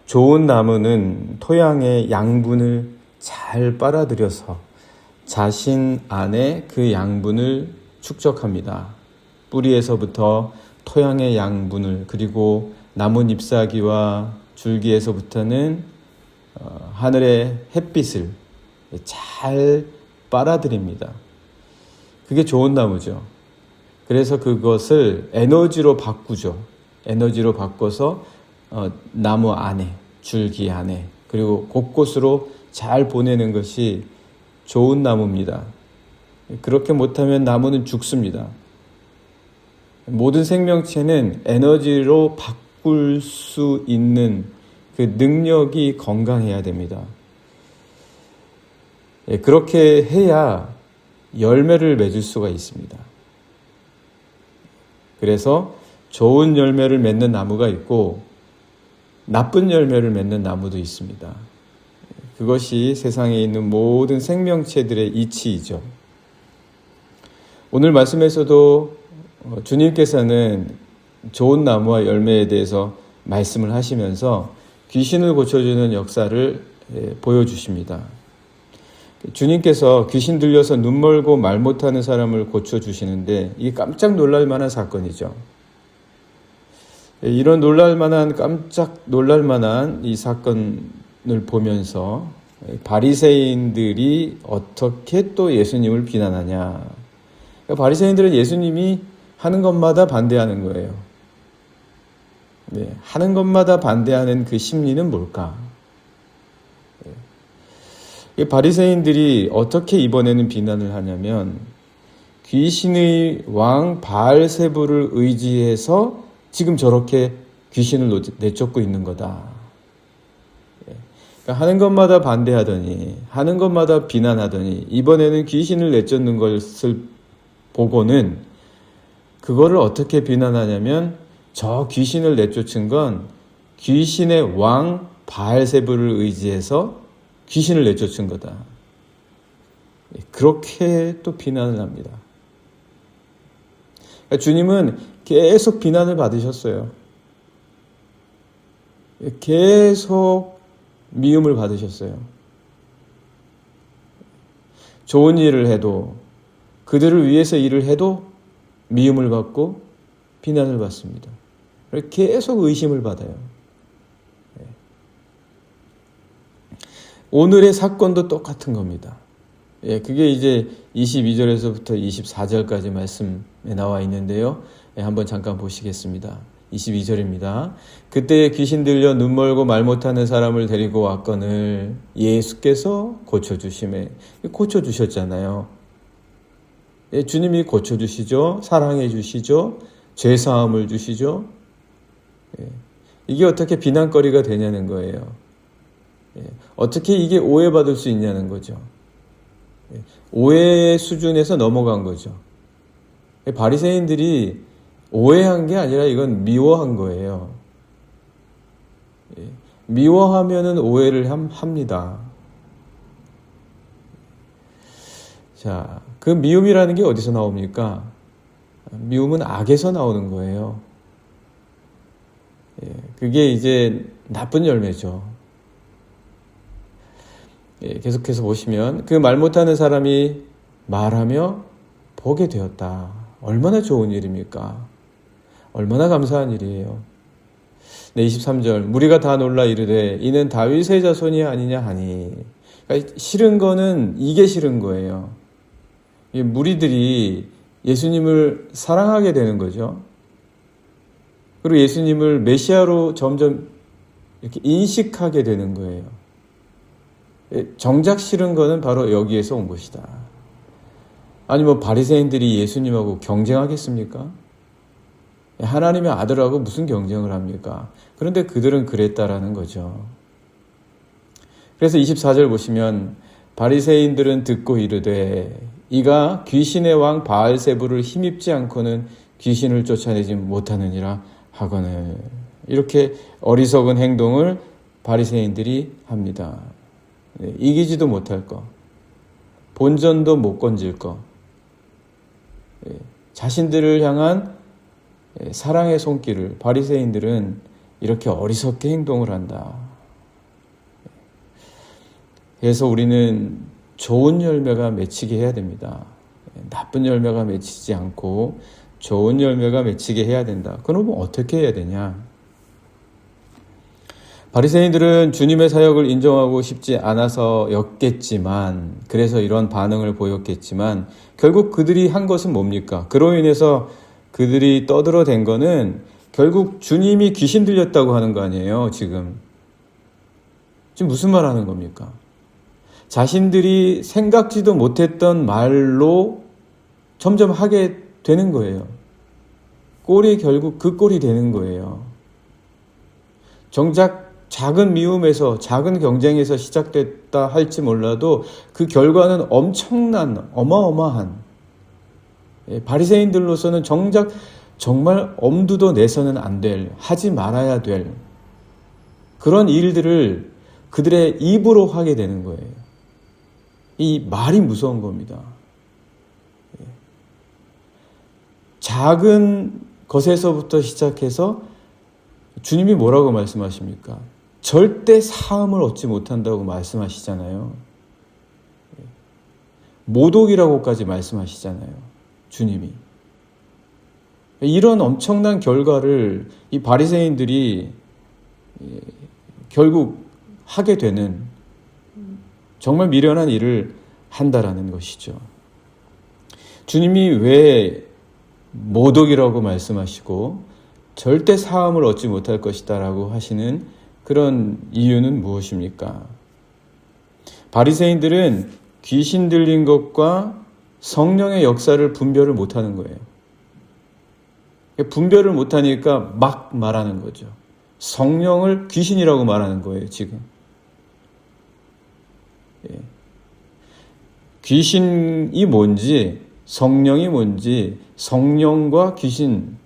좋은 나무는 토양의 양분을 잘 빨아들여서 자신 안에 그 양분을 축적합니다. 뿌리에서부터 토양의 양분을, 그리고 나뭇 잎사귀와 줄기에서부터는 하늘의 햇빛을 잘 빨아들입니다. 그게 좋은 나무죠. 그래서 그것을 에너지로 바꾸죠. 에너지로 바꿔서 나무 안에, 줄기 안에, 그리고 곳곳으로 잘 보내는 것이 좋은 나무입니다. 그렇게 못하면 나무는 죽습니다. 모든 생명체는 에너지로 바꿀 수 있는 그 능력이 건강해야 됩니다. 그렇게 해야 열매를 맺을 수가 있습니다. 그래서 좋은 열매를 맺는 나무가 있고 나쁜 열매를 맺는 나무도 있습니다. 그것이 세상에 있는 모든 생명체들의 이치이죠. 오늘 말씀에서도 주님께서는 좋은 나무와 열매에 대해서 말씀을 하시면서 귀신을 고쳐주는 역사를 보여주십니다. 주님께서 귀신 들려서 눈 멀고 말 못하는 사람을 고쳐주시는데 이게 깜짝 놀랄 만한 사건이죠. 이런 깜짝 놀랄 만한 이 사건을 보면서 바리새인들이 어떻게 또 예수님을 비난하냐. 바리새인들은 예수님이 하는 것마다 반대하는 거예요. 하는 것마다 반대하는 그 심리는 뭘까? 바리새인들이 어떻게 이번에는 비난을 하냐면 귀신의 왕 바알세불을 의지해서 지금 저렇게 귀신을 내쫓고 있는 거다. 그러니까 하는 것마다 반대하더니, 하는 것마다 비난하더니 이번에는 귀신을 내쫓는 것을 보고는 그거를 어떻게 비난하냐면 저 귀신을 내쫓은 건 귀신의 왕 바알세불을 의지해서 귀신을 내쫓은 거다. 그렇게 또 비난을 합니다. 그러니까 주님은 계속 비난을 받으셨어요. 계속 미움을 받으셨어요. 좋은 일을 해도, 그들을 위해서 일을 해도 미움을 받고 비난을 받습니다. 계속 의심을 받아요. 오늘의 사건도 똑같은 겁니다. 그게 이제 22절에서부터 24절까지 말씀에 나와 있는데요. 한번 잠깐 보시겠습니다. 22절입니다. 그때 귀신 들려 눈 멀고 말 못하는 사람을 데리고 왔거늘 예수께서 고쳐주심에, 고쳐주셨잖아요. 주님이 고쳐주시죠. 사랑해 주시죠. 죄사함을 주시죠. 이게 어떻게 비난거리가 되냐는 거예요. 어떻게 이게 오해받을 수 있냐는 거죠. 오해의 수준에서 넘어간 거죠. 바리새인들이 오해한 게 아니라 이건 미워한 거예요. 미워하면은 오해를 합니다. 자, 그 미움이라는 게 어디서 나옵니까? 미움은 악에서 나오는 거예요. 그게 이제 나쁜 열매죠. 계속해서 보시면 그 말 못하는 사람이 말하며 보게 되었다. 얼마나 좋은 일입니까? 얼마나 감사한 일이에요. 23절 무리가 다 놀라 이르되 이는 다윗의 자손이 아니냐 하니. 그러니까 싫은 거는 이게 싫은 거예요. 무리들이 예수님을 사랑하게 되는 거죠. 그리고 예수님을 메시아로 점점 이렇게 인식하게 되는 거예요. 정작 싫은 거는 바로 여기에서 온 것이다. 아니 바리새인들이 예수님하고 경쟁하겠습니까? 하나님의 아들하고 무슨 경쟁을 합니까? 그런데 그들은 그랬다라는 거죠. 그래서 24절 보시면 바리새인들은 듣고 이르되 이가 귀신의 왕 바알세불을 힘입지 않고는 귀신을 쫓아내지 못하느니라 하거늘. 이렇게 어리석은 행동을 바리새인들이 합니다. 이기지도 못할 것, 본전도 못 건질 것, 자신들을 향한 사랑의 손길을 바리새인들은 이렇게 어리석게 행동을 한다. 그래서 우리는 좋은 열매가 맺히게 해야 됩니다. 나쁜 열매가 맺히지 않고 좋은 열매가 맺히게 해야 된다. 그러면 어떻게 해야 되냐? 바리새인들은 주님의 사역을 인정하고 싶지 않아서였겠지만, 그래서 이런 반응을 보였겠지만, 결국 그들이 한 것은 뭡니까? 그로 인해서 그들이 떠들어댄 거는 결국 주님이 귀신 들렸다고 하는 거 아니에요, 지금. 지금 무슨 말 하는 겁니까? 자신들이 생각지도 못했던 말로 점점 하게 되는 거예요. 꼴이 결국 그 꼴이 되는 거예요. 정작 작은 미움에서, 작은 경쟁에서 시작됐다 할지 몰라도 그 결과는 엄청난, 어마어마한, 바리새인들로서는 정작 정말 엄두도 내서는 안 될, 하지 말아야 될 그런 일들을 그들의 입으로 하게 되는 거예요. 이 말이 무서운 겁니다. 작은 것에서부터 시작해서 주님이 뭐라고 말씀하십니까? 절대 사함을 얻지 못한다고 말씀하시잖아요. 모독이라고까지 말씀하시잖아요. 주님이. 이런 엄청난 결과를 이 바리새인들이 결국 하게 되는 정말 미련한 일을 한다라는 것이죠. 주님이 왜 모독이라고 말씀하시고 절대 사함을 얻지 못할 것이다 라고 하시는 그런 이유는 무엇입니까? 바리새인들은 귀신 들린 것과 성령의 역사를 분별을 못하는 거예요. 분별을 못하니까 막 말하는 거죠. 성령을 귀신이라고 말하는 거예요, 지금. 귀신이 뭔지, 성령이 뭔지, 성령과 귀신,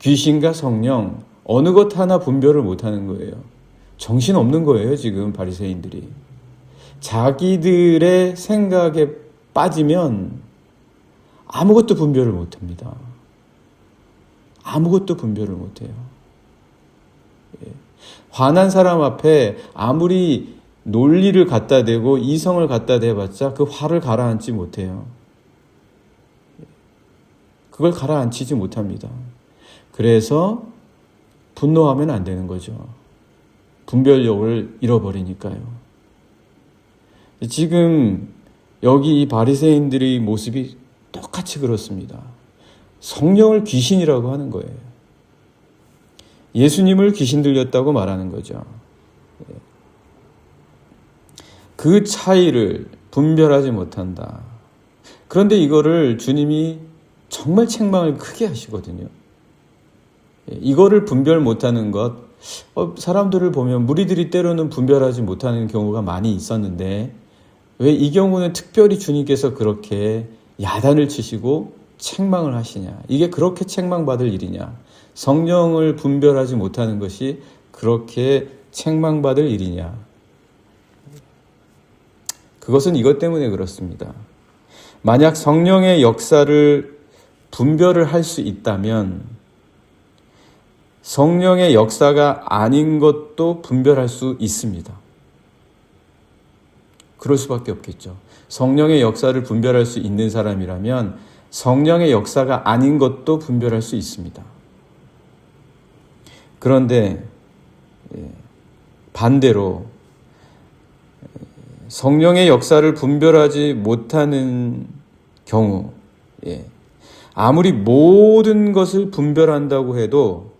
귀신과 성령, 어느 것 하나 분별을 못하는 거예요. 정신없는 거예요, 지금 바리새인들이. 자기들의 생각에 빠지면 아무것도 분별을 못합니다. 아무것도 분별을 못해요. 화난 사람 앞에 아무리 논리를 갖다 대고 이성을 갖다 대봤자 그 화를 가라앉지 못해요. 그걸 가라앉히지 못합니다. 그래서 분노하면 안 되는 거죠. 분별력을 잃어버리니까요. 지금 여기 이 바리새인들의 모습이 똑같이 그렇습니다. 성령을 귀신이라고 하는 거예요. 예수님을 귀신 들렸다고 말하는 거죠. 그 차이를 분별하지 못한다. 그런데 이거를 주님이 정말 책망을 크게 하시거든요. 이거를 분별 못하는 것, 사람들을 보면 무리들이 때로는 분별하지 못하는 경우가 많이 있었는데 왜 이 경우는 특별히 주님께서 그렇게 야단을 치시고 책망을 하시냐? 이게 그렇게 책망받을 일이냐? 성령을 분별하지 못하는 것이 그렇게 책망받을 일이냐? 그것은 이것 때문에 그렇습니다. 만약 성령의 역사를 분별을 할 수 있다면 성령의 역사가 아닌 것도 분별할 수 있습니다. 그럴 수밖에 없겠죠. 성령의 역사를 분별할 수 있는 사람이라면 성령의 역사가 아닌 것도 분별할 수 있습니다. 그런데 반대로 성령의 역사를 분별하지 못하는 경우, 아무리 모든 것을 분별한다고 해도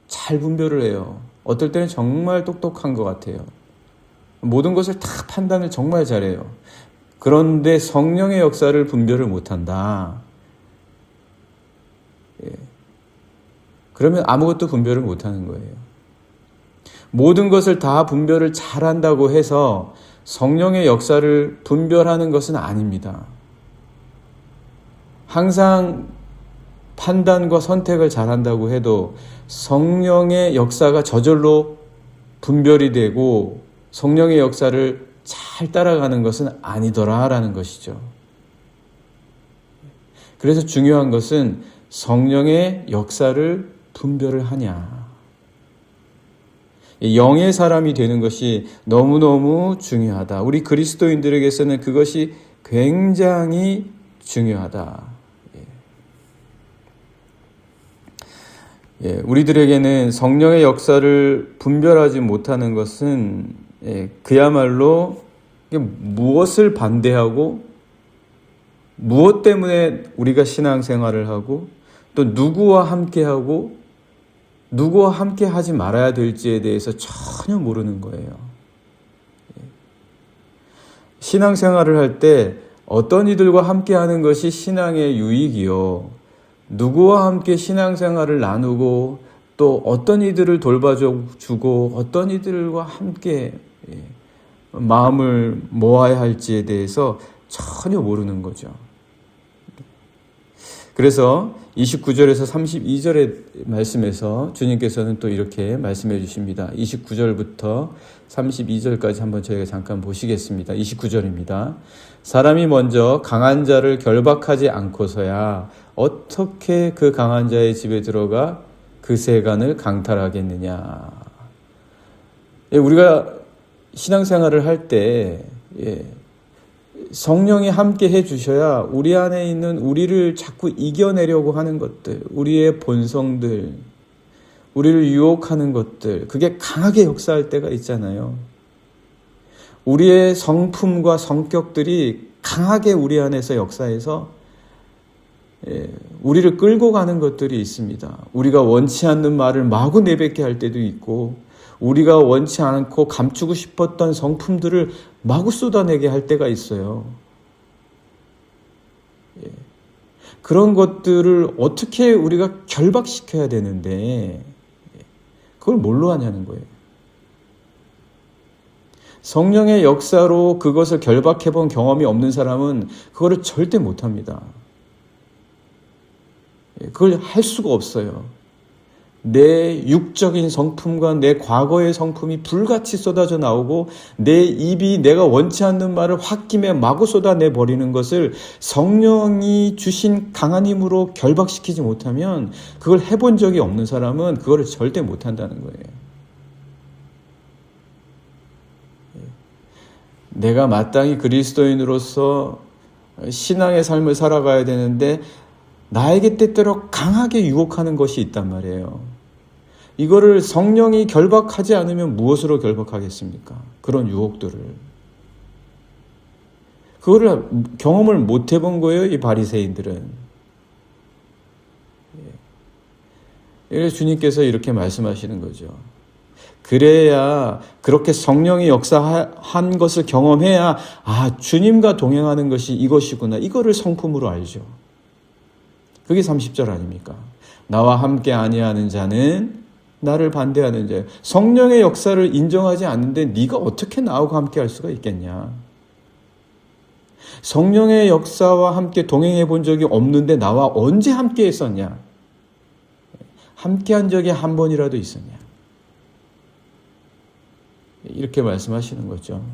잘 분별을 해요. 어떨 때는 정말 똑똑한 것 같아요. 모든 것을 다 판단을 정말 잘해요. 그런데 성령의 역사를 분별을 못한다. 그러면 아무것도 분별을 못하는 거예요. 모든 것을 다 분별을 잘한다고 해서 성령의 역사를 분별하는 것은 아닙니다. 항상 판단과 선택을 잘한다고 해도 성령의 역사가 저절로 분별이 되고 성령의 역사를 잘 따라가는 것은 아니더라라는 것이죠. 그래서 중요한 것은 성령의 역사를 분별을 하냐. 영의 사람이 되는 것이 너무너무 중요하다. 우리 그리스도인들에게서는 그것이 굉장히 중요하다. 우리들에게는 성령의 역사를 분별하지 못하는 것은 그야말로 무엇을 반대하고 무엇 때문에 우리가 신앙생활을 하고 또 누구와 함께하고 누구와 함께 하지 말아야 될지에 대해서 전혀 모르는 거예요. 신앙생활을 할 때 어떤 이들과 함께하는 것이 신앙의 유익이요, 누구와 함께 신앙생활을 나누고 또 어떤 이들을 돌봐주고 어떤 이들과 함께 마음을 모아야 할지에 대해서 전혀 모르는 거죠. 그래서 29절에서 32절의 말씀에서 주님께서는 또 이렇게 말씀해 주십니다. 29절부터 32절까지 한번 저희가 잠깐 보시겠습니다. 29절입니다. 사람이 먼저 강한 자를 결박하지 않고서야 어떻게 그 강한 자의 집에 들어가 그 세간을 강탈하겠느냐. 우리가 신앙생활을 할 때 성령이 함께 해주셔야 우리 안에 있는 우리를 자꾸 이겨내려고 하는 것들, 우리의 본성들, 우리를 유혹하는 것들, 그게 강하게 역사할 때가 있잖아요. 우리의 성품과 성격들이 강하게 우리 안에서 역사해서 우리를 끌고 가는 것들이 있습니다. 우리가 원치 않는 말을 마구 내뱉게 할 때도 있고, 우리가 원치 않고 감추고 싶었던 성품들을 마구 쏟아내게 할 때가 있어요. 그런 것들을 어떻게 우리가 결박시켜야 되는데 그걸 뭘로 하냐는 거예요. 성령의 역사로 그것을 결박해본 경험이 없는 사람은 그거를 절대 못합니다. 그걸 할 수가 없어요. 내 육적인 성품과 내 과거의 성품이 불같이 쏟아져 나오고 내 입이 내가 원치 않는 말을 홧김에 마구 쏟아내버리는 것을 성령이 주신 강한 힘으로 결박시키지 못하면, 그걸 해본 적이 없는 사람은 그거를 절대 못한다는 거예요. 내가 마땅히 그리스도인으로서 신앙의 삶을 살아가야 되는데 나에게 때때로 강하게 유혹하는 것이 있단 말이에요. 이거를 성령이 결박하지 않으면 무엇으로 결박하겠습니까? 그런 유혹들을. 그거를 경험을 못 해본 거예요, 이 바리새인들은. 그래서 주님께서 이렇게 말씀하시는 거죠. 그래야, 그렇게 성령이 역사한 것을 경험해야, 아, 주님과 동행하는 것이 이것이구나, 이거를 성품으로 알죠. 그게 30절 아닙니까? 나와 함께 아니하는 자는 나를 반대하는 자예요. 성령의 역사를 인정하지 않는데 네가 어떻게 나하고 함께 할 수가 있겠냐. 성령의 역사와 함께 동행해 본 적이 없는데 나와 언제 함께 했었냐. 함께 한 적이 한 번이라도 있었냐. 이렇게 말씀하시는 거죠.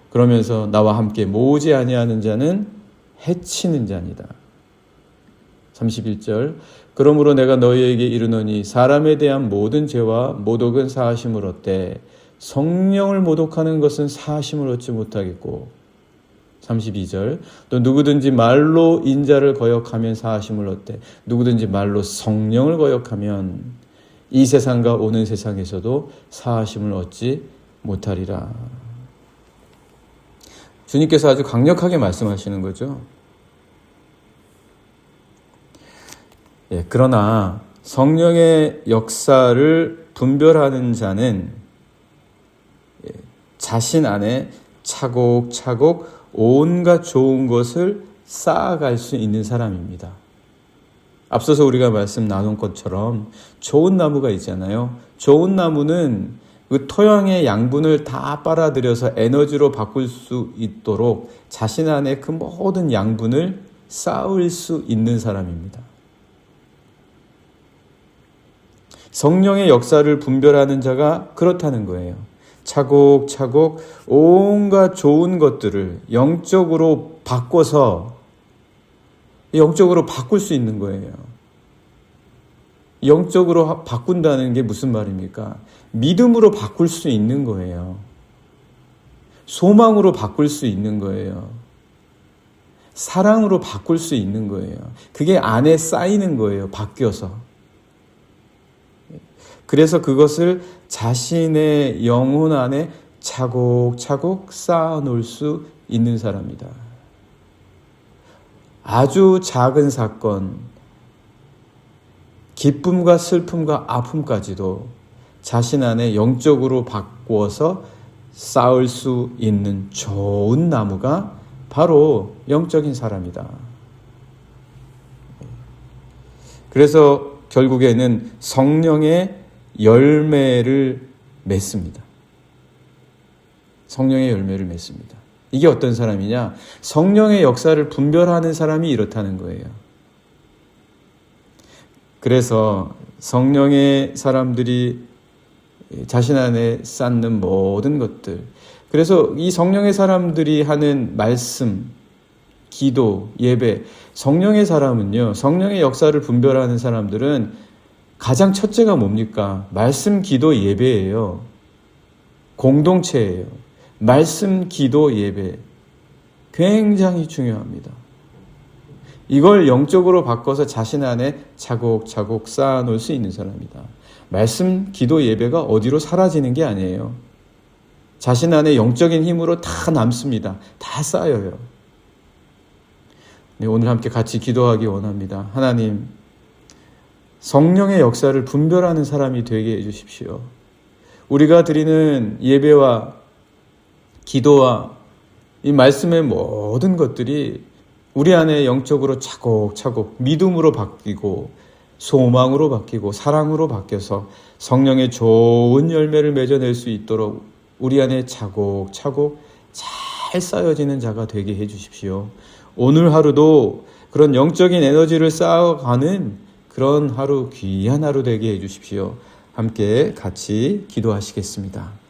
그러면서 나와 함께 모으지 아니하는 자는 해치는 자니다. 31절. 그러므로 내가 너희에게 이르노니 사람에 대한 모든 죄와 모독은 사하심을 얻되 성령을 모독하는 것은 사하심을 얻지 못하겠고. 32절. 또 누구든지 말로 인자를 거역하면 사하심을 얻되 누구든지 말로 성령을 거역하면 이 세상과 오는 세상에서도 사하심을 얻지 못하리라. 주님께서 아주 강력하게 말씀하시는 거죠. 그러나 성령의 역사를 분별하는 자는 자신 안에 차곡차곡 온갖 좋은 것을 쌓아갈 수 있는 사람입니다. 앞서서 우리가 말씀 나눈 것처럼 좋은 나무가 있잖아요. 좋은 나무는 그 토양의 양분을 다 빨아들여서 에너지로 바꿀 수 있도록 자신 안에 그 모든 양분을 쌓을 수 있는 사람입니다. 성령의 역사를 분별하는 자가 그렇다는 거예요. 차곡차곡 온갖 좋은 것들을 영적으로 바꿔서 영적으로 바꿀 수 있는 거예요. 영적으로 바꾼다는 게 무슨 말입니까? 믿음으로 바꿀 수 있는 거예요. 소망으로 바꿀 수 있는 거예요. 사랑으로 바꿀 수 있는 거예요. 그게 안에 쌓이는 거예요. 바뀌어서. 그래서 그것을 자신의 영혼 안에 차곡차곡 쌓아놓을 수 있는 사람이다. 아주 작은 사건, 기쁨과 슬픔과 아픔까지도 자신 안에 영적으로 바꾸어서 쌓을 수 있는 좋은 나무가 바로 영적인 사람이다. 그래서 결국에는 성령의 열매를 맺습니다. 성령의 열매를 맺습니다. 이게 어떤 사람이냐? 성령의 역사를 분별하는 사람이 이렇다는 거예요. 그래서 성령의 사람들이 자신 안에 쌓는 모든 것들, 그래서 이 성령의 사람들이 하는 말씀, 기도, 예배, 성령의 사람은요, 성령의 역사를 분별하는 사람들은 가장 첫째가 뭡니까? 말씀, 기도, 예배예요. 공동체예요. 말씀, 기도, 예배. 굉장히 중요합니다. 이걸 영적으로 바꿔서 자신 안에 차곡차곡 쌓아놓을 수 있는 사람이다. 말씀, 기도, 예배가 어디로 사라지는 게 아니에요. 자신 안에 영적인 힘으로 다 남습니다. 다 쌓여요. 네, 오늘 함께 같이 기도하기 원합니다. 하나님, 성령의 역사를 분별하는 사람이 되게 해주십시오. 우리가 드리는 예배와 기도와 이 말씀의 모든 것들이 우리 안에 영적으로 차곡차곡 믿음으로 바뀌고 소망으로 바뀌고 사랑으로 바뀌어서 성령의 좋은 열매를 맺어낼 수 있도록 우리 안에 차곡차곡 잘 쌓여지는 자가 되게 해주십시오. 오늘 하루도 그런 영적인 에너지를 쌓아가는 그런 하루, 귀한 하루 되게 해주십시오. 함께 같이 기도하시겠습니다.